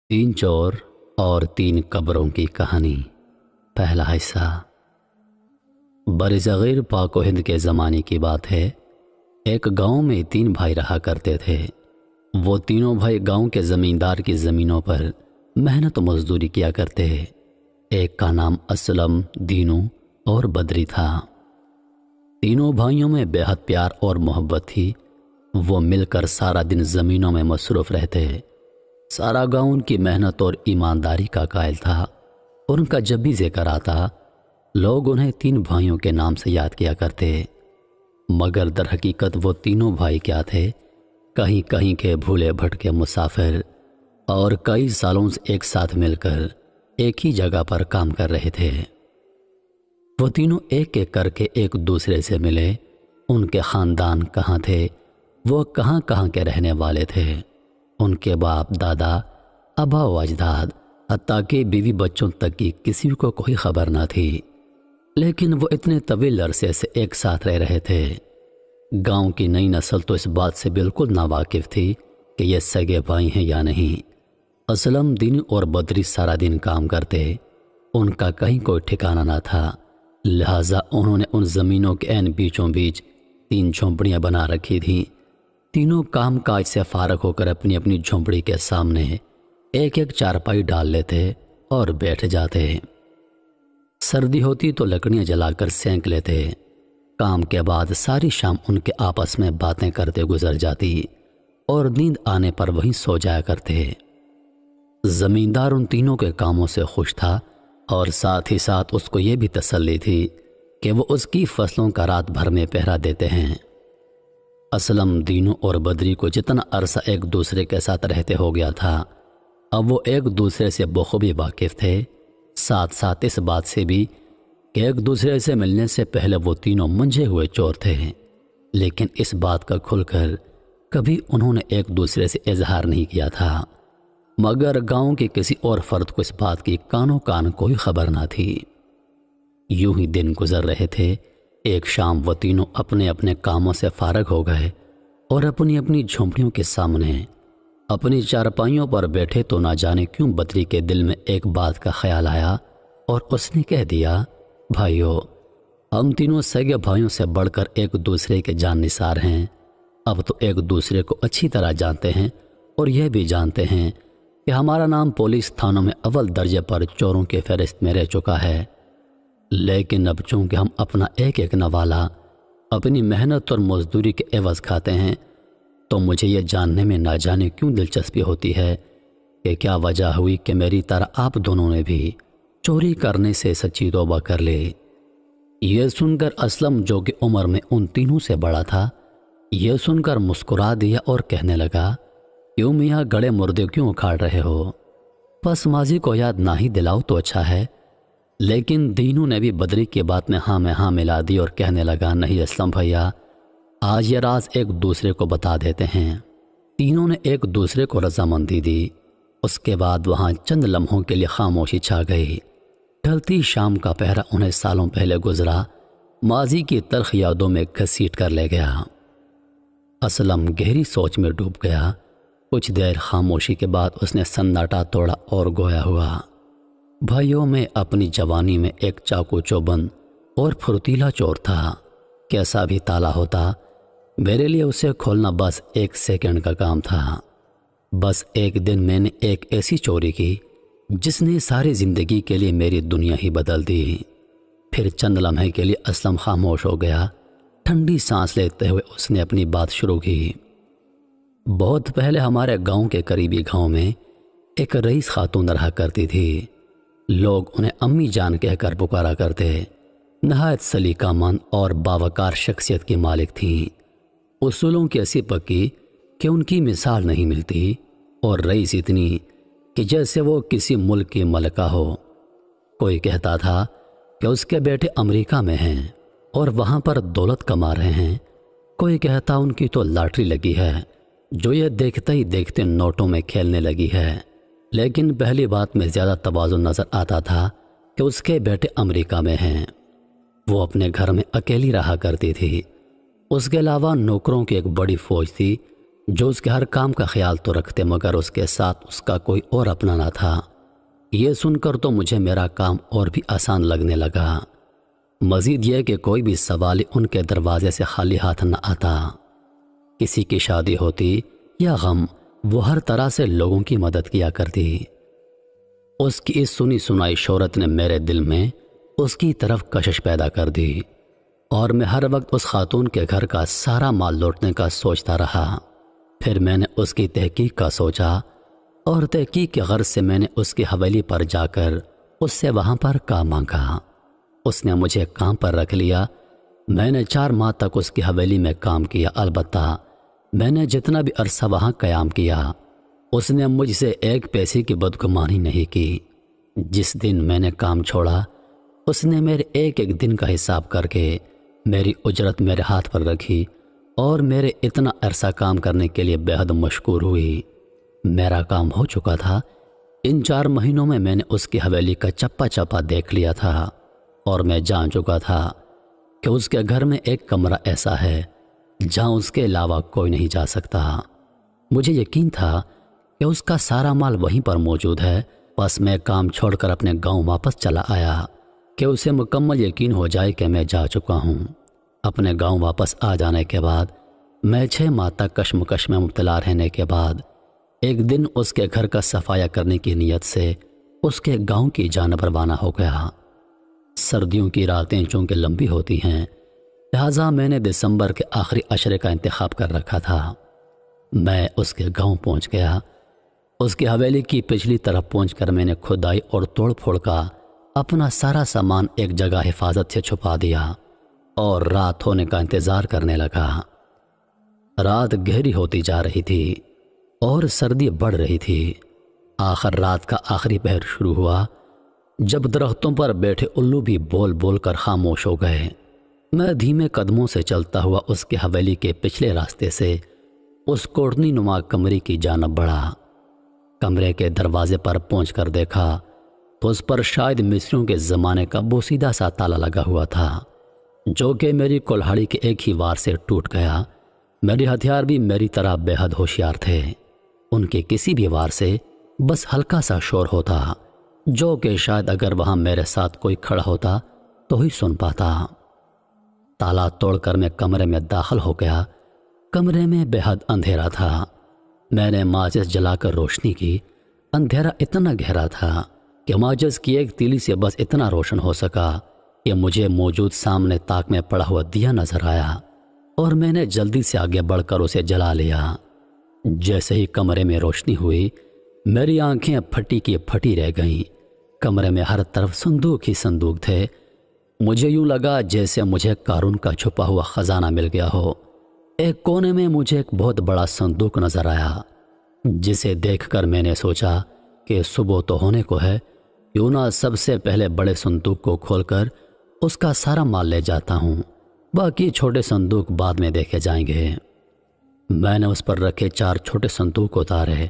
تین چور اور تین قبروں کی کہانی، پہلا حصہ۔ برصغیر پاک و ہند کے زمانے کی بات ہے۔ ایک گاؤں میں تین بھائی رہا کرتے تھے۔ وہ تینوں بھائی گاؤں کے زمیندار کی زمینوں پر محنت و مزدوری کیا کرتے۔ ایک کا نام اسلم، دینو اور بدری تھا۔ تینوں بھائیوں میں بے حد پیار اور محبت تھی۔ وہ مل کر سارا دن زمینوں میں مصروف رہتے۔ سارا گاؤں ان کی محنت اور ایمانداری کا قائل تھا، اور ان کا جب بھی ذکر آتا لوگ انہیں تین بھائیوں کے نام سے یاد کیا کرتے۔ مگر در حقیقت وہ تینوں بھائی کیا تھے؟ کہیں کہیں کے بھولے بھٹکے مسافر، اور کئی سالوں سے ایک ساتھ مل کر ایک ہی جگہ پر کام کر رہے تھے۔ وہ تینوں ایک ایک کر کے ایک دوسرے سے ملے۔ ان کے خاندان کہاں تھے، وہ کہاں کہاں کے رہنے والے تھے، ان کے باپ دادا، ابا و اجداد، حتیٰ کہ بیوی بچوں تک کی کسی کو کوئی خبر نہ تھی۔ لیکن وہ اتنے طویل عرصے سے ایک ساتھ رہ رہے تھے۔ گاؤں کی نئی نسل تو اس بات سے بالکل ناواقف تھی کہ یہ سگے بھائی ہیں یا نہیں۔ اسلم، دینی اور بدری سارا دن کام کرتے، ان کا کہیں کوئی ٹھکانہ نہ تھا، لہٰذا انہوں نے ان زمینوں کے عین بیچوں بیچ تین جھونپڑیاں بنا رکھی تھیں۔ تینوں کام کاج سے فارغ ہو کر اپنی اپنی جھونپڑی کے سامنے ایک ایک چارپائی ڈال لیتے اور بیٹھ جاتے۔ سردی ہوتی تو لکڑیاں جلا کر سینک لیتے۔ کام کے بعد ساری شام ان کے آپس میں باتیں کرتے گزر جاتی، اور نیند آنے پر وہیں سو جایا کرتے۔ زمیندار ان تینوں کے کاموں سے خوش تھا، اور ساتھ ہی ساتھ اس کو یہ بھی تسلی تھی کہ وہ اس کی فصلوں کا رات بھر میں پہرا دیتے ہیں۔ اسلم، دینو اور بدری کو جتنا عرصہ ایک دوسرے کے ساتھ رہتے ہو گیا تھا، اب وہ ایک دوسرے سے بخوبی واقف تھے۔ ساتھ ساتھ اس بات سے بھی کہ ایک دوسرے سے ملنے سے پہلے وہ تینوں منجھے ہوئے چور تھے، لیکن اس بات کا کھل کر کبھی انہوں نے ایک دوسرے سے اظہار نہیں کیا تھا۔ مگر گاؤں کے کسی اور فرد کو اس بات کی کانوں کان کوئی خبر نہ تھی۔ یوں ہی دن گزر رہے تھے۔ ایک شام وہ تینوں اپنے اپنے کاموں سے فارغ ہو گئے، اور اپنی اپنی جھونپڑیوں کے سامنے اپنی چارپائیوں پر بیٹھے تو نہ جانے کیوں بدری کے دل میں ایک بات کا خیال آیا، اور اس نے کہہ دیا، بھائیو، ہم تینوں سگے بھائیوں سے بڑھ کر ایک دوسرے کے جان نثار ہیں۔ اب تو ایک دوسرے کو اچھی طرح جانتے ہیں، اور یہ بھی جانتے ہیں کہ ہمارا نام پولیس تھانوں میں اول درجے پر چوروں کے فہرست میں رہ چکا ہے۔ لیکن اب چونکہ ہم اپنا ایک ایک نوالا اپنی محنت اور مزدوری کے عوض کھاتے ہیں، تو مجھے یہ جاننے میں نہ جانے کیوں دلچسپی ہوتی ہے کہ کیا وجہ ہوئی کہ میری طرح آپ دونوں نے بھی چوری کرنے سے سچی توبہ کر لی۔ یہ سن کر اسلم، جو کہ عمر میں ان تینوں سے بڑا تھا، یہ سن کر مسکرا دیا اور کہنے لگا، کیوں میاں گڑے مردے کیوں اکھاڑ رہے ہو؟ بس ماضی کو یاد نہ ہی دلاؤ تو اچھا ہے۔ لیکن دینو نے بھی بدری کی بات میں ہاں ملا دی اور کہنے لگا، نہیں اسلم بھیا، آج یہ راز ایک دوسرے کو بتا دیتے ہیں۔ تینوں نے ایک دوسرے کو رضامندی دی۔ اس کے بعد وہاں چند لمحوں کے لیے خاموشی چھا گئی۔ ڈھلتی شام کا پہرا انہیں سالوں پہلے گزرا ماضی کی تلخ یادوں میں گھسیٹ کر لے گیا۔ اسلم گہری سوچ میں ڈوب گیا۔ کچھ دیر خاموشی کے بعد اس نے سناٹا توڑا اور گویا ہوا، بھائیوں، میں اپنی جوانی میں ایک چاقو چوبند اور پھرتیلا چور تھا۔ کیسا بھی تالا ہوتا، میرے لیے اسے کھولنا بس ایک سیکنڈ کا کام تھا۔ بس ایک دن میں نے ایک ایسی چوری کی جس نے ساری زندگی کے لیے میری دنیا ہی بدل دی۔ پھر چند لمحے کے لیے اسلم خاموش ہو گیا۔ ٹھنڈی سانس لیتے ہوئے اس نے اپنی بات شروع کی، بہت پہلے ہمارے گاؤں کے قریبی گاؤں میں ایک رئیس خاتون رہا کرتی تھی۔ لوگ انہیں امی جان کہہ کر پکارا کرتے۔ نہایت سلیقہ مند اور باوقار شخصیت کی مالک تھیں۔ اصولوں کی ایسی پکی کہ ان کی مثال نہیں ملتی، اور رئیس اتنی کہ جیسے وہ کسی ملک کی ملکہ ہو۔ کوئی کہتا تھا کہ اس کے بیٹے امریکہ میں ہیں اور وہاں پر دولت کما رہے ہیں۔ کوئی کہتا ان کی تو لاٹری لگی ہے جو یہ دیکھتے ہی دیکھتے نوٹوں میں کھیلنے لگی ہے۔ لیکن پہلی بات میں زیادہ توازن نظر آتا تھا کہ اس کے بیٹے امریکہ میں ہیں۔ وہ اپنے گھر میں اکیلی رہا کرتی تھی۔ اس کے علاوہ نوکروں کی ایک بڑی فوج تھی جو اس کے ہر کام کا خیال تو رکھتے مگر اس کے ساتھ اس کا کوئی اور اپنا نہ تھا۔ یہ سن کر تو مجھے میرا کام اور بھی آسان لگنے لگا۔ مزید یہ کہ کوئی بھی سوالی ان کے دروازے سے خالی ہاتھ نہ آتا۔ کسی کی شادی ہوتی یا غم، وہ ہر طرح سے لوگوں کی مدد کیا کرتی۔ اس کی اس سنی سنائی شہرت نے میرے دل میں اس کی طرف کشش پیدا کر دی، اور میں ہر وقت اس خاتون کے گھر کا سارا مال لوٹنے کا سوچتا رہا۔ پھر میں نے اس کی تحقیق کا سوچا، اور تحقیق کے غرض سے میں نے اس کی حویلی پر جا کر اس سے وہاں پر کام مانگا۔ اس نے مجھے کام پر رکھ لیا۔ میں نے 4 ماہ تک اس کی حویلی میں کام کیا۔ البتہ میں نے جتنا بھی عرصہ وہاں قیام کیا، اس نے مجھ سے 1 پیسے کی بدگمانی نہیں کی۔ جس دن میں نے کام چھوڑا، اس نے میرے ایک ایک دن کا حساب کر کے میری اجرت میرے ہاتھ پر رکھی، اور میرے اتنا عرصہ کام کرنے کے لیے بے حد مشکور ہوئی۔ میرا کام ہو چکا تھا۔ ان 4 مہینوں میں میں نے اس کی حویلی کا چپا چپا دیکھ لیا تھا، اور میں جان چکا تھا کہ اس کے گھر میں ایک کمرہ ایسا ہے جہاں اس کے علاوہ کوئی نہیں جا سکتا۔ مجھے یقین تھا کہ اس کا سارا مال وہیں پر موجود ہے۔ بس میں کام چھوڑ کر اپنے گاؤں واپس چلا آیا کہ اسے مکمل یقین ہو جائے کہ میں جا چکا ہوں۔ اپنے گاؤں واپس آ جانے کے بعد میں 6 ماہ تک کشمکش میں مبتلا رہنے کے بعد ایک دن اس کے گھر کا صفایا کرنے کی نیت سے اس کے گاؤں کی جانب روانہ ہو گیا۔ سردیوں کی راتیں چونکہ لمبی ہوتی ہیں، لہٰذا میں نے دسمبر کے آخری عشرے کا انتخاب کر رکھا تھا۔ میں اس کے گاؤں پہنچ گیا۔ اس کی حویلی کی پچھلی طرف پہنچ کر میں نے کھدائی اور توڑ پھوڑ کا اپنا سارا سامان ایک جگہ حفاظت سے چھپا دیا، اور رات ہونے کا انتظار کرنے لگا۔ رات گہری ہوتی جا رہی تھی اور سردی بڑھ رہی تھی۔ آخر رات کا آخری پہر شروع ہوا، جب درختوں پر بیٹھے الو بھی بول بول کر خاموش ہو گئے۔ میں دھیمے قدموں سے چلتا ہوا اس کی حویلی کے پچھلے راستے سے اس کوٹنی نما کمرے کی جانب بڑھا۔ کمرے کے دروازے پر پہنچ کر دیکھا تو اس پر شاید مصریوں کے زمانے کا بوسیدہ سا تالا لگا ہوا تھا، جو کہ میری کلہاڑی کے ایک ہی وار سے ٹوٹ گیا۔ میرے ہتھیار بھی میری طرح بے حد ہوشیار تھے۔ ان کے کسی بھی وار سے بس ہلکا سا شور ہوتا، جو کہ شاید اگر وہاں میرے ساتھ کوئی کھڑا ہوتا تو ہی سن پاتا۔ تالا توڑ کر میں کمرے میں داخل ہو گیا۔ کمرے میں بے حد اندھیرا تھا۔ میں نے ماچس جلا کر روشنی کی۔ اندھیرا اتنا گہرا تھا کہ ماچس کی ایک تیلی سے بس اتنا روشن ہو سکا کہ مجھے موجود سامنے طاق میں پڑا ہوا دیا نظر آیا، اور میں نے جلدی سے آگے بڑھ کر اسے جلا لیا۔ جیسے ہی کمرے میں روشنی ہوئی، میری آنکھیں پھٹی کی پھٹی رہ گئیں۔ کمرے میں ہر طرف صندوق ہی صندوق تھے۔ مجھے یوں لگا جیسے مجھے قارون کا چھپا ہوا خزانہ مل گیا ہو۔ ایک کونے میں مجھے ایک بہت بڑا صندوق نظر آیا، جسے دیکھ کر میں نے سوچا کہ صبح تو ہونے کو ہے، کیوں نہ سب سے پہلے بڑے صندوق کو کھول کر اس کا سارا مال لے جاتا ہوں، باقی چھوٹے صندوق بعد میں دیکھے جائیں گے۔ میں نے اس پر رکھے 4 چھوٹے صندوق اتارے،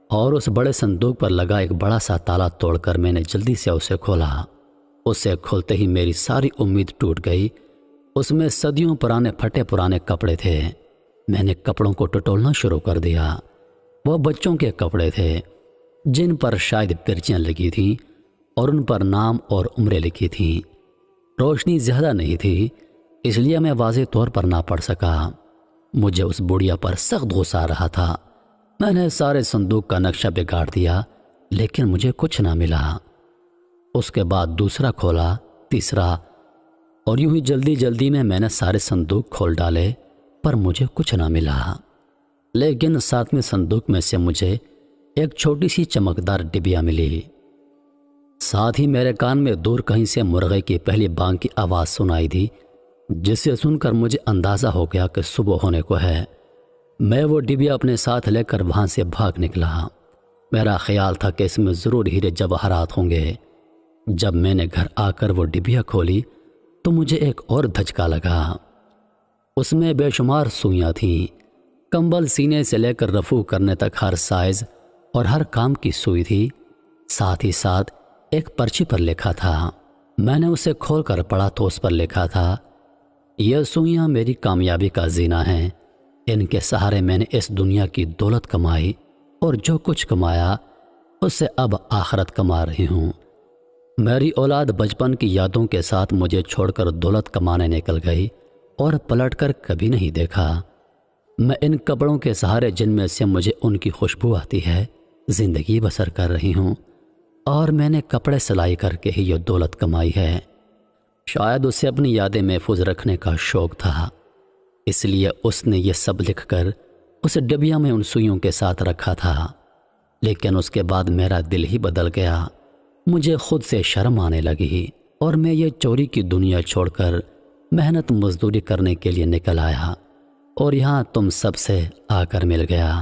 اور اس بڑے صندوق پر لگا ایک بڑا سا تالا توڑ کر میں نے جلدی سے اسے کھولا۔ اسے کھولتے ہی میری ساری امید ٹوٹ گئی۔ اس میں صدیوں پرانے پھٹے پرانے کپڑے تھے۔ میں نے کپڑوں کو ٹٹولنا شروع کر دیا۔ وہ بچوں کے کپڑے تھے، جن پر شاید پرچیاں لگی تھیں اور ان پر نام اور عمریں لکھی تھیں۔ روشنی زیادہ نہیں تھی، اس لیے میں واضح طور پر نہ پڑھ سکا۔ مجھے اس بڑھیا پر سخت غصہ آ رہا تھا۔ میں نے سارے صندوق کا نقشہ بگاڑ دیا، لیکن مجھے کچھ نہ ملا۔ اس کے بعد دوسرا کھولا، تیسرا، اور یوں ہی جلدی جلدی میں نے سارے صندوق کھول ڈالے، پر مجھے کچھ نہ ملا۔ لیکن 7ویں صندوق میں سے مجھے ایک چھوٹی سی چمکدار ڈبیا ملی۔ ساتھ ہی میرے کان میں دور کہیں سے مرغے کی پہلی بانگ کی آواز سنائی دی، جسے سن کر مجھے اندازہ ہو گیا کہ صبح ہونے کو ہے۔ میں وہ ڈبیا اپنے ساتھ لے کر وہاں سے بھاگ نکلا۔ میرا خیال تھا کہ اس میں ضرور ہیرے جواہرات ہوں گے۔ جب میں نے گھر آ کر وہ ڈبیا کھولی تو مجھے ایک اور دھچکا لگا۔ اس میں بے شمار سوئیاں تھیں، کمبل سینے سے لے کر رفو کرنے تک ہر سائز اور ہر کام کی سوئی تھی۔ ساتھ ہی ساتھ ایک پرچی پر لکھا تھا۔ میں نے اسے کھول کر پڑھا تو اس پر لکھا تھا، یہ سوئیاں میری کامیابی کا زینہ ہیں، ان کے سہارے میں نے اس دنیا کی دولت کمائی اور جو کچھ کمایا اس سے اب آخرت کما رہی ہوں۔ میری اولاد بچپن کی یادوں کے ساتھ مجھے چھوڑ کر دولت کمانے نکل گئی اور پلٹ کر کبھی نہیں دیکھا۔ میں ان کپڑوں کے سہارے جن میں سے مجھے ان کی خوشبو آتی ہے زندگی بسر کر رہی ہوں، اور میں نے کپڑے سلائی کر کے ہی یہ دولت کمائی ہے۔ شاید اسے اپنی یادیں محفوظ رکھنے کا شوق تھا، اس لیے اس نے یہ سب لکھ کر اسے ڈبیا میں ان سوئیوں کے ساتھ رکھا تھا۔ لیکن اس کے بعد میرا دل ہی بدل گیا، مجھے خود سے شرم آنے لگی اور میں یہ چوری کی دنیا چھوڑ کر محنت مزدوری کرنے کے لیے نکل آیا اور یہاں تم سب سے آ کر مل گیا۔